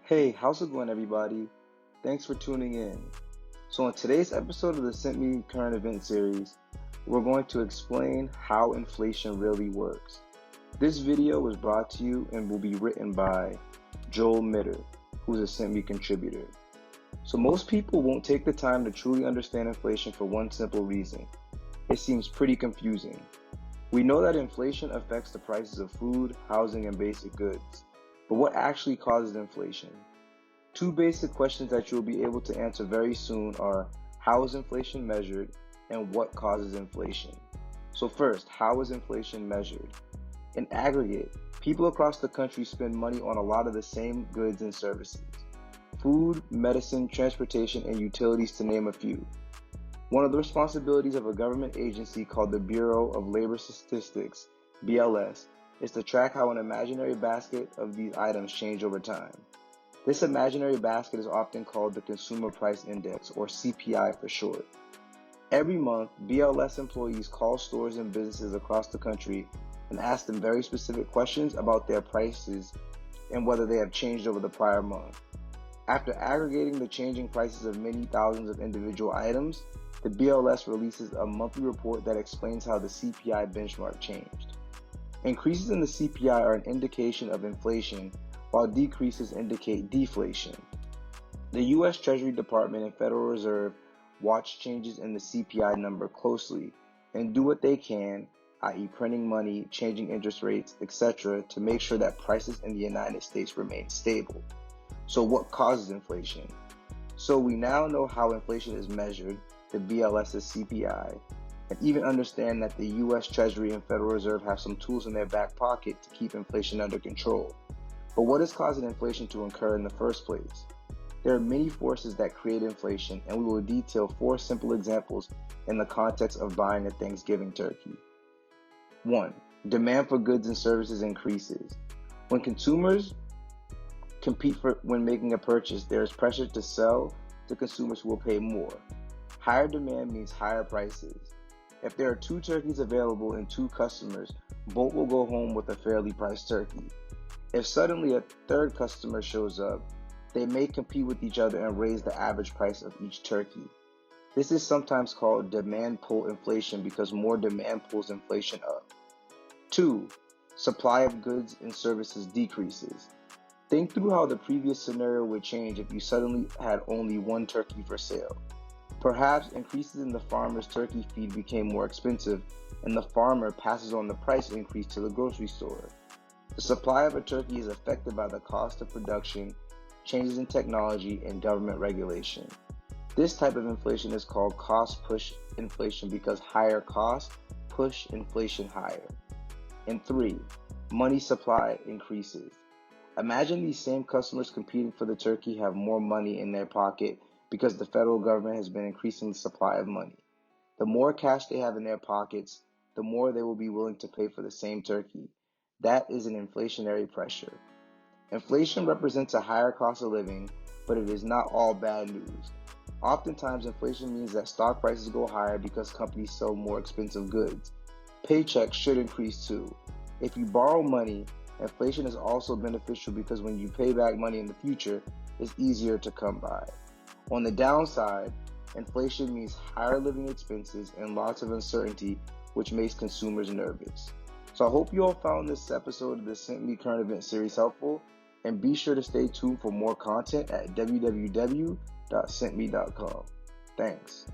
Hey, how's it going, everybody? Thanks for tuning in. So, in today's episode of the SimpMe Current Event Series, we're going to explain how inflation really works. This video was brought to you and will be written by Joel Mitter, who's a SimpMe contributor. So, most people won't take the time to truly understand inflation for one simple reason. It seems pretty confusing. We know that inflation affects the prices of food, housing, and basic goods. But what actually causes inflation? Two basic questions that you'll be able to answer very soon are, how is inflation measured and what causes inflation? So first, how is inflation measured? In aggregate, people across the country spend money on a lot of the same goods and services. Food, medicine, transportation, and utilities, to name a few. One of the responsibilities of a government agency called the Bureau of Labor Statistics, BLS, is to track how an imaginary basket of these items change over time. This imaginary basket is often called the Consumer Price Index, or CPI for short. Every month, BLS employees call stores and businesses across the country and ask them very specific questions about their prices and whether they have changed over the prior month. After aggregating the changing prices of many thousands of individual items, the BLS releases a monthly report that explains how the CPI benchmark changed. Increases in the CPI are an indication of inflation, while decreases indicate deflation. The U.S. Treasury Department and Federal Reserve watch changes in the CPI number closely and do what they can, i.e. printing money, changing interest rates, etc., to make sure that prices in the United States remain stable. So what causes inflation? So we now know how inflation is measured, the BLS's CPI, and even understand that the U.S. Treasury and Federal Reserve have some tools in their back pocket to keep inflation under control. But what is causing inflation to occur in the first place? There are many forces that create inflation, and we will detail 4 simple examples in the context of buying a Thanksgiving turkey. 1. Demand for goods and services increases. When consumers compete when making a purchase, there is pressure to sell to consumers who will pay more. Higher demand means higher prices. If there are 2 turkeys available and 2 customers, both will go home with a fairly priced turkey. If suddenly a third customer shows up, they may compete with each other and raise the average price of each turkey. This is sometimes called demand pull inflation because more demand pulls inflation up. 2. Supply of goods and services decreases. Think through how the previous scenario would change if you suddenly had only 1 turkey for sale. Perhaps increases in the farmer's turkey feed became more expensive, and the farmer passes on the price increase to the grocery store. The supply of a turkey is affected by the cost of production, changes in technology, and government regulation. This type of inflation is called cost push inflation because higher costs push inflation higher. And 3, money supply increases. Imagine these same customers competing for the turkey have more money in their pocket because the federal government has been increasing the supply of money. The more cash they have in their pockets, the more they will be willing to pay for the same turkey. That is an inflationary pressure. Inflation represents a higher cost of living, but it is not all bad news. Oftentimes, inflation means that stock prices go higher because companies sell more expensive goods. Paychecks should increase too. If you borrow money, inflation is also beneficial because when you pay back money in the future, it's easier to come by. On the downside, inflation means higher living expenses and lots of uncertainty, which makes consumers nervous. So I hope you all found this episode of the SimpMe Current Event Series helpful, and be sure to stay tuned for more content at www.simpme.com. Thanks.